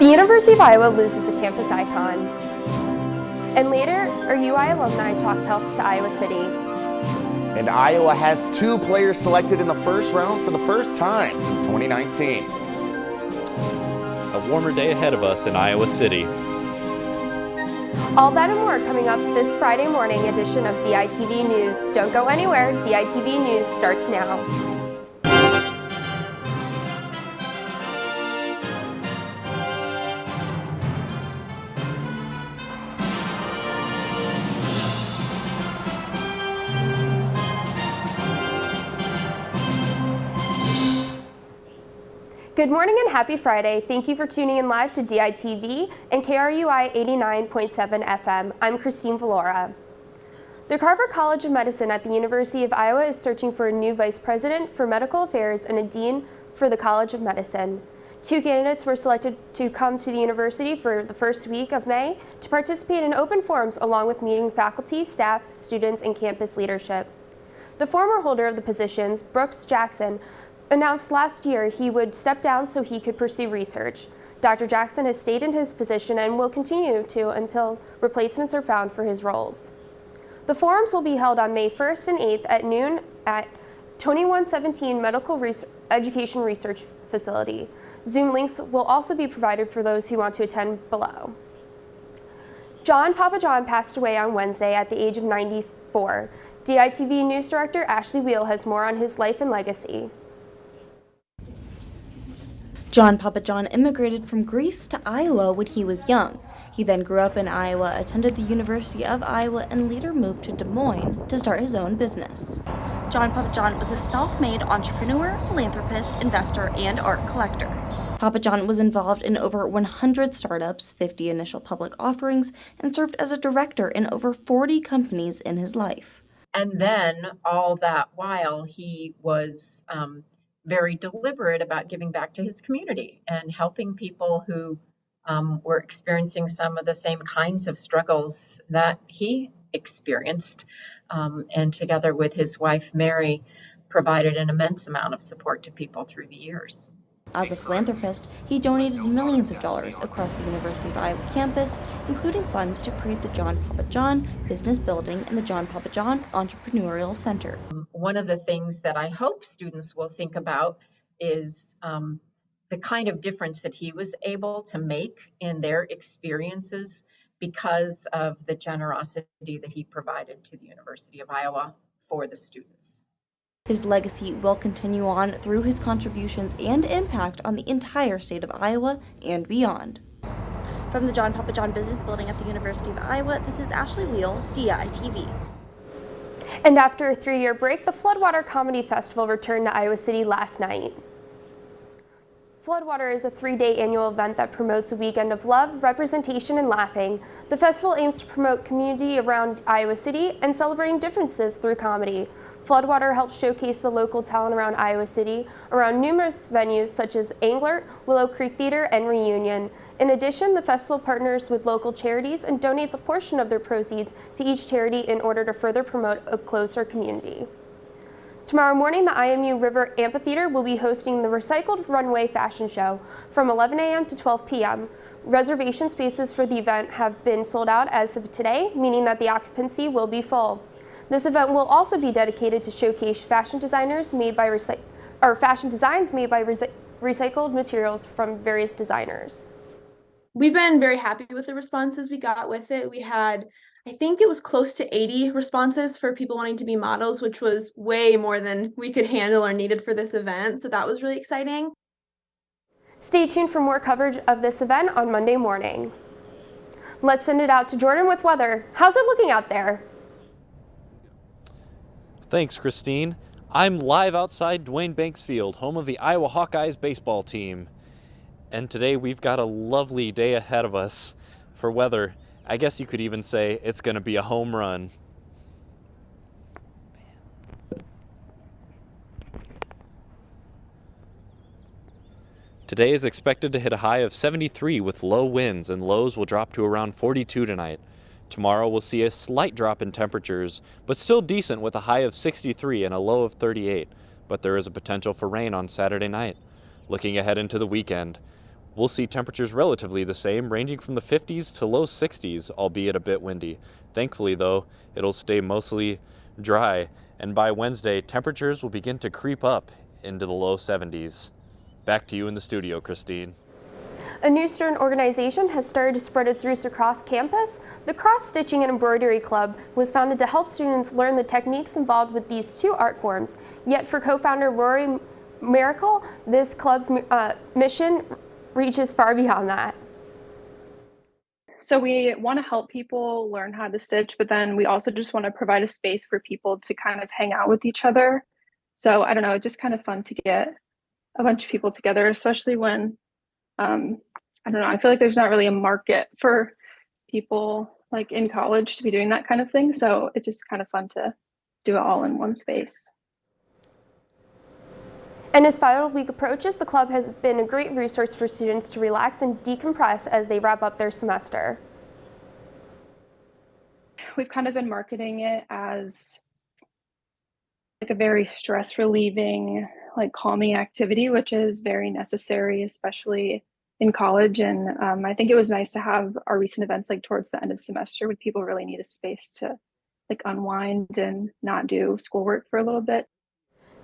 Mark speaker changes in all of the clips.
Speaker 1: The University of Iowa loses a campus icon. And later, our UI alumni talks health to Iowa City.
Speaker 2: And Iowa has 2 players selected in the first round for the first time since 2019.
Speaker 3: A warmer day ahead of us in Iowa City.
Speaker 1: All that and more coming up this Friday morning edition of DITV News. Don't go anywhere. DITV News starts now. Good morning and happy Friday. Thank you for tuning in live to DITV and KRUI 89.7 FM. I'm Christine Valora. The Carver College of Medicine at the University of Iowa is searching for a new vice president for medical affairs and a dean for the College of Medicine. 2 candidates were selected to come to the university for the first week of May to participate in open forums along with meeting faculty, staff, students, and campus leadership. The former holder of the positions, Brooks Jackson, announced last year he would step down so he could pursue research. Dr. Jackson has stayed in his position and will continue to until replacements are found for his roles. The forums will be held on May 1st and 8th at noon at 2117 Medical Education Research Facility. Zoom links will also be provided for those who want to attend below. Papa John passed away on Wednesday at the age of 94. DITV News Director Ashley Wheel has more on his life and legacy.
Speaker 4: Papa John immigrated from Greece to Iowa when he was young. He then grew up in Iowa, attended the University of Iowa, and later moved to Des Moines to start his own business. Papa John was a self-made entrepreneur, philanthropist, investor, and art collector. Papa John was involved in over 100 startups, 50 initial public offerings, and served as a director in over 40 companies in his life.
Speaker 5: And then all that while he was very deliberate about giving back to his community and helping people who were experiencing some of the same kinds of struggles that he experienced. And together with his wife, Mary, provided an immense amount of support to people through the years.
Speaker 4: As a philanthropist, he donated millions of dollars across the University of Iowa campus, including funds to create the Papa John Business Building and the Papa John Entrepreneurial Center.
Speaker 5: One of the things that I hope students will think about is the kind of difference that he was able to make in their experiences because of the generosity that he provided to the University of Iowa for the students.
Speaker 4: His legacy will continue on through his contributions and impact on the entire state of Iowa and beyond. From the Papa John Business Building at the University of Iowa, this is Ashley Wheel, DITV.
Speaker 1: And after a 3-year break, the Floodwater Comedy Festival returned to Iowa City last night. Floodwater is a 3-day annual event that promotes a weekend of love, representation, and laughing. The festival aims to promote community around Iowa City and celebrating differences through comedy. Floodwater helps showcase the local talent around Iowa City around numerous venues such as Angler, Willow Creek Theater, and Reunion. In addition, the festival partners with local charities and donates a portion of their proceeds to each charity in order to further promote a closer community. Tomorrow morning, the IMU River Amphitheater will be hosting the Recycled Runway Fashion Show from 11 a.m. to 12 p.m. Reservation spaces for the event have been sold out as of today, meaning that the occupancy will be full. This event will also be dedicated to showcase fashion designs made by recycled materials from various designers.
Speaker 6: We've been very happy with the responses we got with it. We had, I think it was close to 80 responses for people wanting to be models, which was way more than we could handle or needed for this event. So that was really exciting.
Speaker 1: Stay tuned for more coverage of this event on Monday morning. Let's send it out to Jordan with weather. How's it looking out there?
Speaker 3: Thanks, Christine. I'm live outside Duane Banks Field, home of the Iowa Hawkeyes baseball team. And today we've got a lovely day ahead of us for weather. I guess you could even say it's going to be a home run. Today is expected to hit a high of 73 with low winds, and lows will drop to around 42 tonight. Tomorrow we'll see a slight drop in temperatures, but still decent with a high of 63 and a low of 38. But there is a potential for rain on Saturday night. Looking ahead into the weekend, We'll see temperatures relatively the same, ranging from the 50s to low 60s, albeit a bit windy. Thankfully, though, it'll stay mostly dry, and by Wednesday, temperatures will begin to creep up into the low 70s. Back to you in the studio, Christine.
Speaker 1: A new student organization has started to spread its roots across campus. The Cross Stitching and Embroidery Club was founded to help students learn the techniques involved with these two art forms. Yet for co-founder Rory Miracle, this club's mission reaches far beyond that.
Speaker 7: So we want to help people learn how to stitch, but then we also just want to provide a space for people to kind of hang out with each other. So I don't know, it's just kind of fun to get a bunch of people together, especially when I don't know, I feel like there's not really a market for people like in college to be doing that kind of thing. So it's just kind of fun to do it all in one space.
Speaker 1: And as final week approaches, the club has been a great resource for students to relax and decompress as they wrap up their semester.
Speaker 7: We've kind of been marketing it as like a very stress relieving, like calming activity, which is very necessary, especially in college. And I think it was nice to have our recent events like towards the end of semester when people really need a space to like unwind and not do schoolwork for a little bit.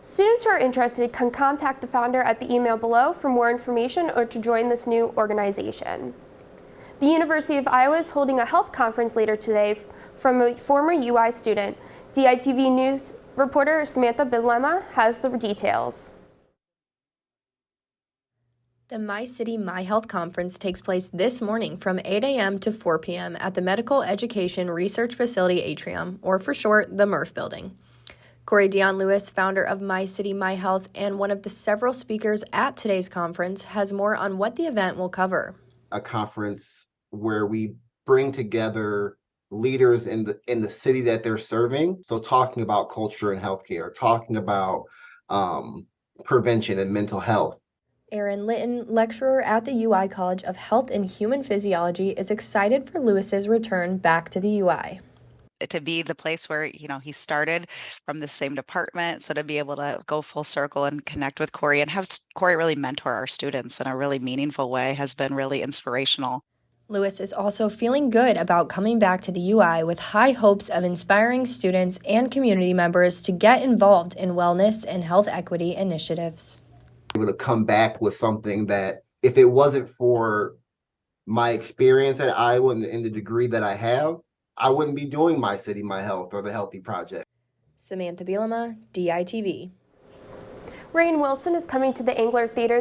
Speaker 1: Students who are interested can contact the founder at the email below for more information or to join this new organization. The University of Iowa is holding a health conference later today from a former UI student. DITV News reporter Samantha Bidlema has the details.
Speaker 8: The My City, My Health conference takes place this morning from 8 a.m. to 4 p.m. at the Medical Education Research Facility Atrium, or for short, the MRF building. Corey Dion Lewis, founder of My City, My Health, and one of the several speakers at today's conference, has more on what the event will cover.
Speaker 9: A conference where we bring together leaders in the city that they're serving. So talking about culture and healthcare, talking about prevention and mental health.
Speaker 8: Erin Litton, lecturer at the UI College of Health and Human Physiology, is excited for Lewis's return back to the UI.
Speaker 10: To be the place where, he started from the same department. So to be able to go full circle and connect with Corey and have Corey really mentor our students in a really meaningful way has been really inspirational.
Speaker 8: Lewis is also feeling good about coming back to the UI with high hopes of inspiring students and community members to get involved in wellness and health equity initiatives.
Speaker 9: Able to come back with something that if it wasn't for my experience at Iowa and the degree that I have, I wouldn't be doing My City, My Health or the Healthy Project.
Speaker 8: Samantha Bielema, DITV.
Speaker 1: Rainn Wilson is coming to the Angler Theater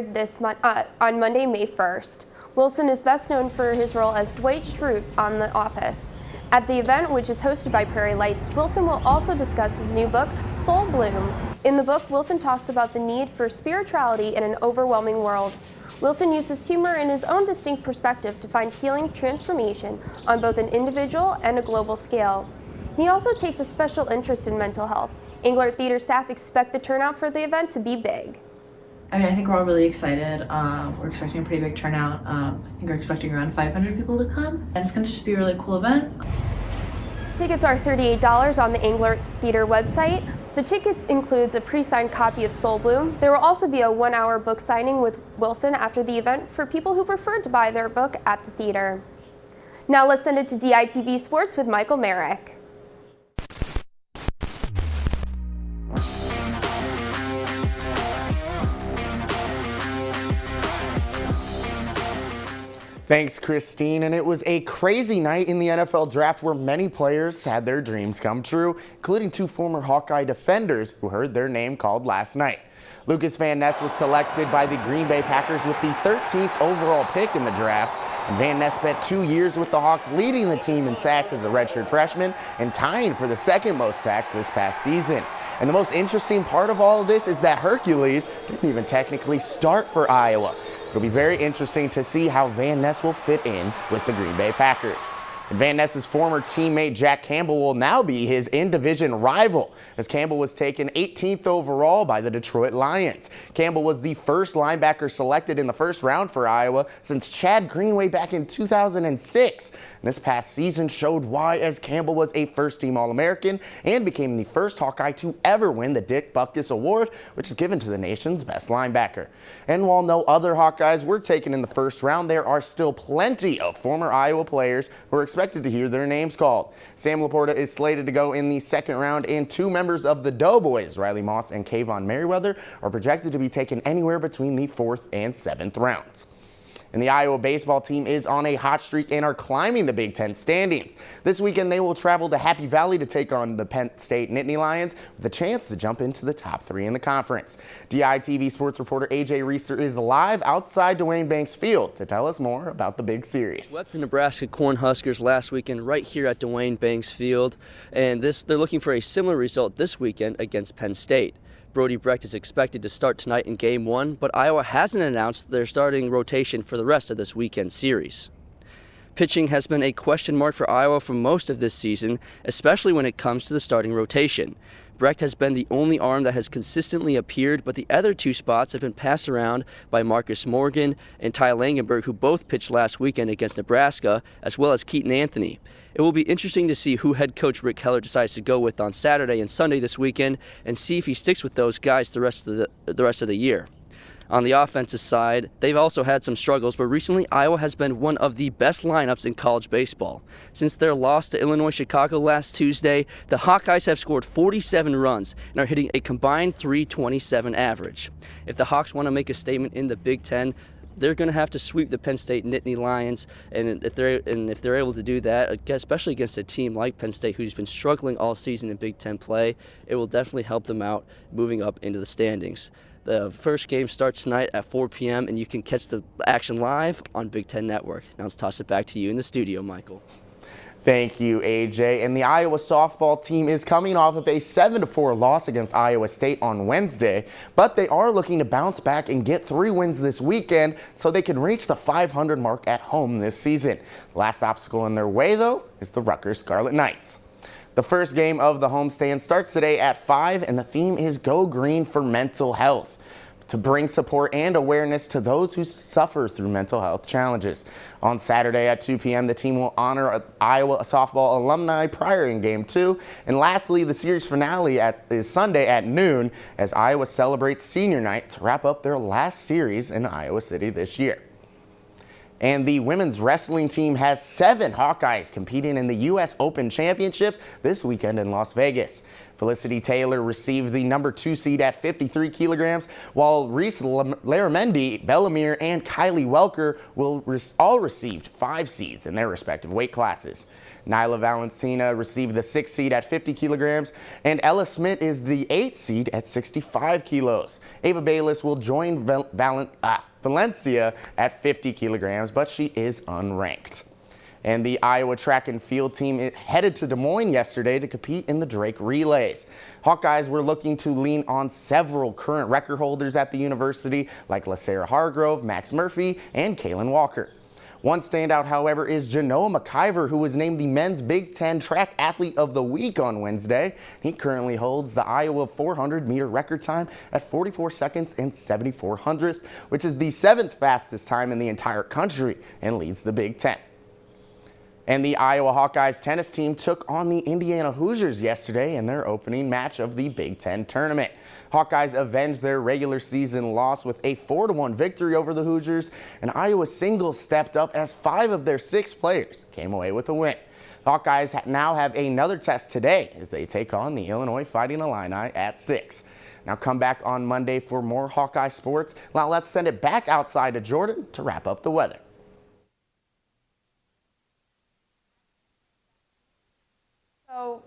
Speaker 1: on Monday, May 1st. Wilson is best known for his role as Dwight Schrute on The Office. At the event, which is hosted by Prairie Lights, Wilson will also discuss his new book, Soul Bloom. In the book, Wilson talks about the need for spirituality in an overwhelming world. Wilson uses humor and his own distinct perspective to find healing transformation on both an individual and a global scale. He also takes a special interest in mental health. Angler Theater staff expect the turnout for the event to be big.
Speaker 11: I think we're all really excited. We're expecting a pretty big turnout. I think we're expecting around 500 people to come. And it's going to just be a really cool event.
Speaker 1: Tickets are $38 on the Angler Theater website. The ticket includes a pre-signed copy of Soul Bloom. There will also be a 1-hour book signing with Wilson after the event for people who prefer to buy their book at the theater. Now let's send it to DITV Sports with Michael Merrick.
Speaker 2: Thanks, Christine. And it was a crazy night in the NFL draft where many players had their dreams come true, including 2 former Hawkeye defenders who heard their name called last night. Lucas Van Ness was selected by the Green Bay Packers with the 13th overall pick in the draft. And Van Ness spent 2 years with the Hawks, leading the team in sacks as a redshirt freshman and tying for the second most sacks this past season. And the most interesting part of all of this is that Hercules didn't even technically start for Iowa. It'll be very interesting to see how Van Ness will fit in with the Green Bay Packers. And Van Ness's former teammate Jack Campbell will now be his in-division rival, as Campbell was taken 18th overall by the Detroit Lions. Campbell was the first linebacker selected in the first round for Iowa since Chad Greenway back in 2006. And this past season showed why, as Campbell was a first-team All-American and became the first Hawkeye to ever win the Dick Butkus Award, which is given to the nation's best linebacker. And while no other Hawkeyes were taken in the first round, there are still plenty of former Iowa players who are expected to hear their names called. Sam Laporta is slated to go in the second round, and two members of the Doughboys, Riley Moss and Kayvon Merriweather, are projected to be taken anywhere between the 4th and 7th rounds. And the Iowa baseball team is on a hot streak and are climbing the Big Ten standings. This weekend, they will travel to Happy Valley to take on the Penn State Nittany Lions with a chance to jump into the top 3 in the conference. DITV sports reporter AJ Reister is live outside Duane Banks Field to tell us more about the big series.
Speaker 12: Swept the Nebraska Cornhuskers last weekend right here at Duane Banks Field, and they're looking for a similar result this weekend against Penn State. Brody Brecht is expected to start tonight in Game 1, but Iowa hasn't announced their starting rotation for the rest of this weekend series. Pitching has been a question mark for Iowa for most of this season, especially when it comes to the starting rotation. Brecht has been the only arm that has consistently appeared, but the other two spots have been passed around by Marcus Morgan and Ty Langenberg, who both pitched last weekend against Nebraska, as well as Keaton Anthony. It will be interesting to see who head coach Rick Heller decides to go with on Saturday and Sunday this weekend, and see if he sticks with those guys the rest of the year. On the offensive side, they've also had some struggles, but recently Iowa has been one of the best lineups in college baseball. Since their loss to Illinois Chicago last Tuesday, the Hawkeyes have scored 47 runs and are hitting a combined .327 average. If the Hawks want to make a statement in the Big Ten, they're going to have to sweep the Penn State Nittany Lions, and if they're able to do that, especially against a team like Penn State who's been struggling all season in Big Ten play, it will definitely help them out moving up into the standings. The first game starts tonight at 4 p.m., and you can catch the action live on Big Ten Network. Now let's toss it back to you in the studio, Michael.
Speaker 2: Thank you, AJ. And the Iowa softball team is coming off of a 7-4 loss against Iowa State on Wednesday, but they are looking to bounce back and get 3 wins this weekend so they can reach the 500 mark at home this season. The last obstacle in their way, though, is the Rutgers Scarlet Knights. The first game of the homestand starts today at 5, and the theme is Go Green for Mental Health, to bring support and awareness to those who suffer through mental health challenges. On Saturday at 2 p.m., the team will honor Iowa softball alumni prior in Game 2. And lastly, the series finale is Sunday at noon as Iowa celebrates senior night to wrap up their last series in Iowa City this year. And the women's wrestling team has 7 Hawkeyes competing in the U.S. Open Championships this weekend in Las Vegas. Felicity Taylor received the number 2 seed at 53 kilograms, while Reese Laramendi, Bellamere, and Kylie Welker will all received 5 seeds in their respective weight classes. Nyla Valentina received the 6th seed at 50 kilograms, and Ella Smith is the 8th seed at 65 kilos. Ava Bayless will join Valencia at 50 kilograms, but she is unranked. And the Iowa track and field team headed to Des Moines yesterday to compete in the Drake Relays. Hawkeyes were looking to lean on several current record holders at the university, like LaSarah Hargrove, Max Murphy, and Kaylin Walker. One standout, however, is Genoa McIver, who was named the Men's Big Ten Track Athlete of the Week on Wednesday. He currently holds the Iowa 400-meter record time at 44 seconds and 74 hundredths, which is the 7th fastest time in the entire country and leads the Big Ten. And the Iowa Hawkeyes tennis team took on the Indiana Hoosiers yesterday in their opening match of the Big Ten tournament. Hawkeyes avenged their regular season loss with a 4-1 victory over the Hoosiers, and Iowa singles stepped up as 5 of their 6 players came away with a win. The Hawkeyes now have another test today as they take on the Illinois Fighting Illini at 6. Now come back on Monday for more Hawkeye sports. Now let's send it back outside to Jordan to wrap up the weather.
Speaker 1: So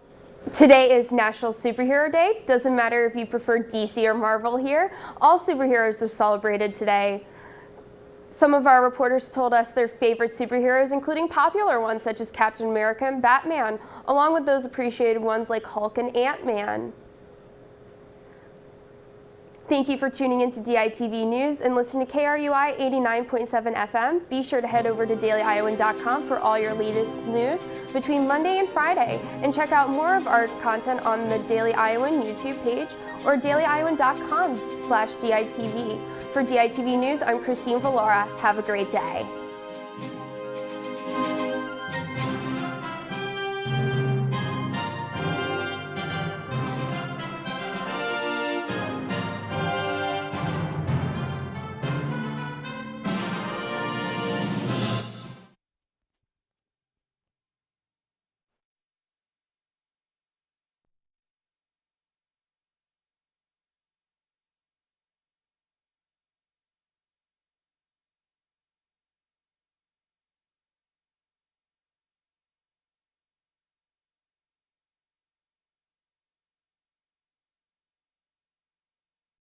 Speaker 1: today is National Superhero Day. Doesn't matter if you prefer DC or Marvel here. All superheroes are celebrated today. Some of our reporters told us their favorite superheroes, including popular ones such as Captain America and Batman, along with those appreciated ones like Hulk and Ant-Man. Thank you for tuning into DITV News and listening to KRUI 89.7 FM. Be sure to head over to dailyiowan.com for all your latest news between Monday and Friday, and check out more of our content on the Daily Iowan YouTube page or dailyiowan.com/DITV. For DITV News, I'm Christine Valora. Have a great day.